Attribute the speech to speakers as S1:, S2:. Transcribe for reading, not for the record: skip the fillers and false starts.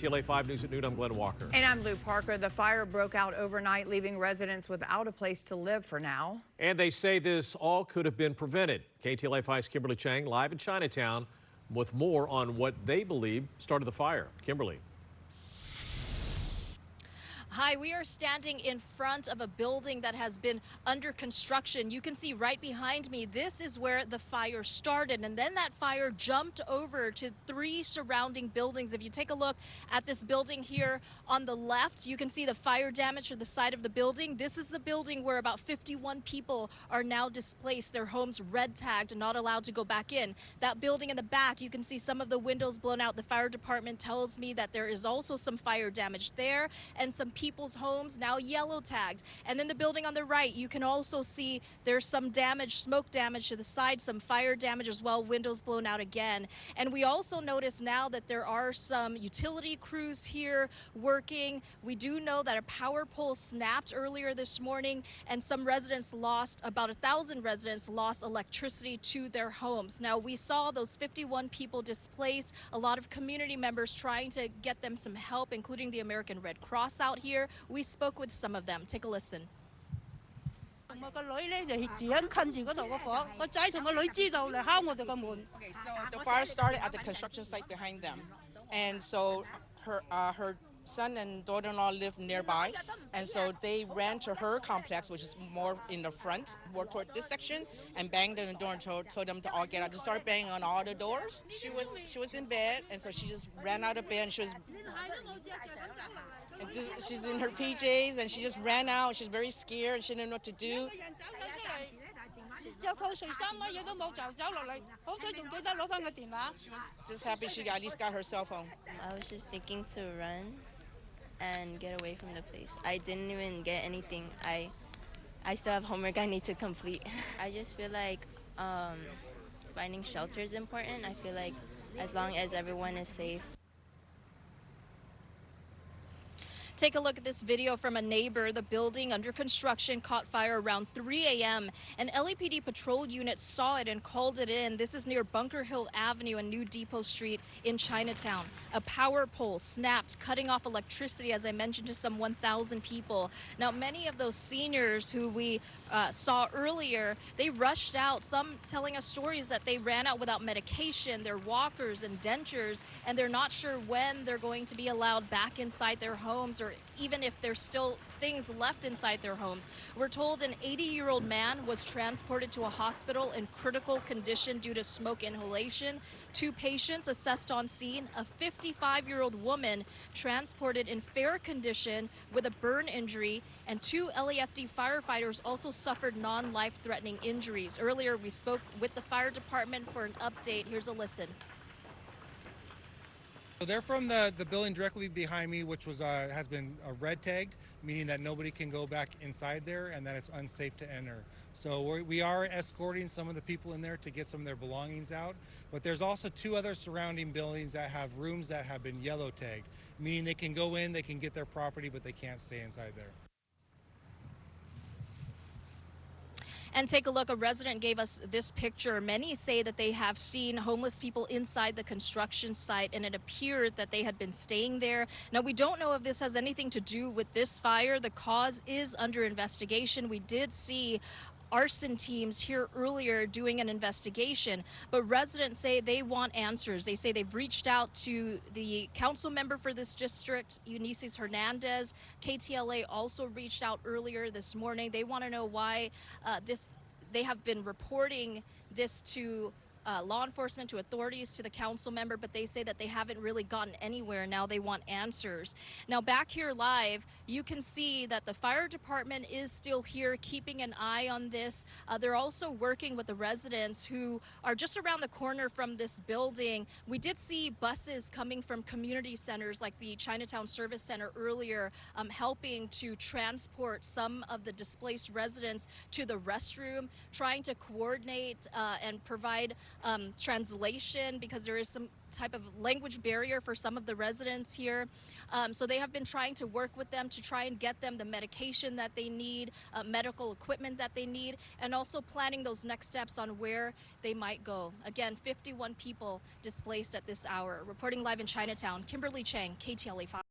S1: TLA 5 News at noon, I'm Glenn Walker.
S2: And I'm Lou Parker. The fire broke out overnight, leaving residents without a place to live for now.
S1: And they say this all could have been prevented. KTLA 5's Kimberly Chang live in Chinatown with more on what they believe started the fire. Kimberly.
S3: Hi, we are standing in front of a building that has been under construction. You can see right behind me, this is where the fire started, and then that fire jumped over to 3 surrounding buildings. If you take a look at this building here on the left, you can see the fire damage to the side of the building. This is the building where about 51 people are now displaced, their homes red tagged and not allowed to go back in. That building in the back, you can see some of the windows blown out. The fire department tells me that there is also some fire damage there and some people's homes now yellow tagged. And then the building on the right, you can also see there's some damage, smoke damage to the side, some fire damage as well, windows blown out again. And we also notice now that there are some utility crews here working. We do know that a power pole snapped earlier this morning, and some residents lost, about 1,000 residents lost electricity to their homes. Now, we saw those 51 people displaced, a lot of community members trying to get them some help, including the American Red Cross out here. We spoke with some of them. Take a listen.
S4: Okay, so
S5: the fire started at the construction site behind them, and so her son and daughter-in-law live nearby, and so they ran to her complex, which is more in the front, more toward this section, and banged on the door and told them to all get out. Just started banging on all the doors. She was in bed, and so she just ran out of bed, and she's in her PJs, and she just ran out. She's very scared, and she didn't know what to do. She was just happy she at least got her cell phone.
S6: I was just thinking to run and get away from the place. I didn't even get anything. I still have homework I need to complete. I just feel like finding shelter is important. I feel like as long as everyone is safe.
S3: Take a look at this video from a neighbor. The building under construction caught fire around 3 a.m. An LAPD patrol unit saw it and called it in. This is near Bunker Hill Avenue and New Depot Street in Chinatown. A power pole snapped, cutting off electricity, as I mentioned, to some 1,000 people. Now, many of those seniors who we saw earlier, they rushed out, some telling us stories that they ran out without medication, their walkers and dentures, and they're not sure when they're going to be allowed back inside their homes, or even if there's still things left inside their homes. We're told an 80-year-old man was transported to a hospital in critical condition due to smoke inhalation. 2 patients assessed on scene, a 55-year-old woman transported in fair condition with a burn injury, and 2 LAFD firefighters also suffered non-life-threatening injuries. Earlier, we spoke with the fire department for an update. Here's a listen.
S7: So they're from the building directly behind me, which was has been red tagged, meaning that nobody can go back inside there and that it's unsafe to enter. So we are escorting some of the people in there to get some of their belongings out, but there's also 2 other surrounding buildings that have rooms that have been yellow tagged, meaning they can go in, they can get their property, but they can't stay inside there.
S3: And take a look, a resident gave us this picture. Many say that they have seen homeless people inside the construction site, and it appeared that they had been staying there. Now, we don't know if this has anything to do with this fire. The cause is under investigation. We did see arson teams here earlier doing an investigation, but residents say they want answers. They say they've reached out to the council member for this district, Eunices Hernandez. KTLA also reached out earlier this morning. They want to know why they have been reporting this to law enforcement, to authorities, to the council member, but they say that they haven't really gotten anywhere. Now they want answers. Now, back here live, you can see that the fire department is still here keeping an eye on this. They're also working with the residents who are just around the corner from this building. We did see buses coming from community centers like the Chinatown Service Center earlier, helping to transport some of the displaced residents to the restroom, trying to coordinate and provide translation because there is some type of language barrier for some of the residents here. So they have been trying to work with them to try and get them the medication that they need, medical equipment that they need, and also planning those next steps on where they might go. Again, 51 people displaced at this hour. Reporting live in Chinatown, Kimberly Chang, KTLA 5.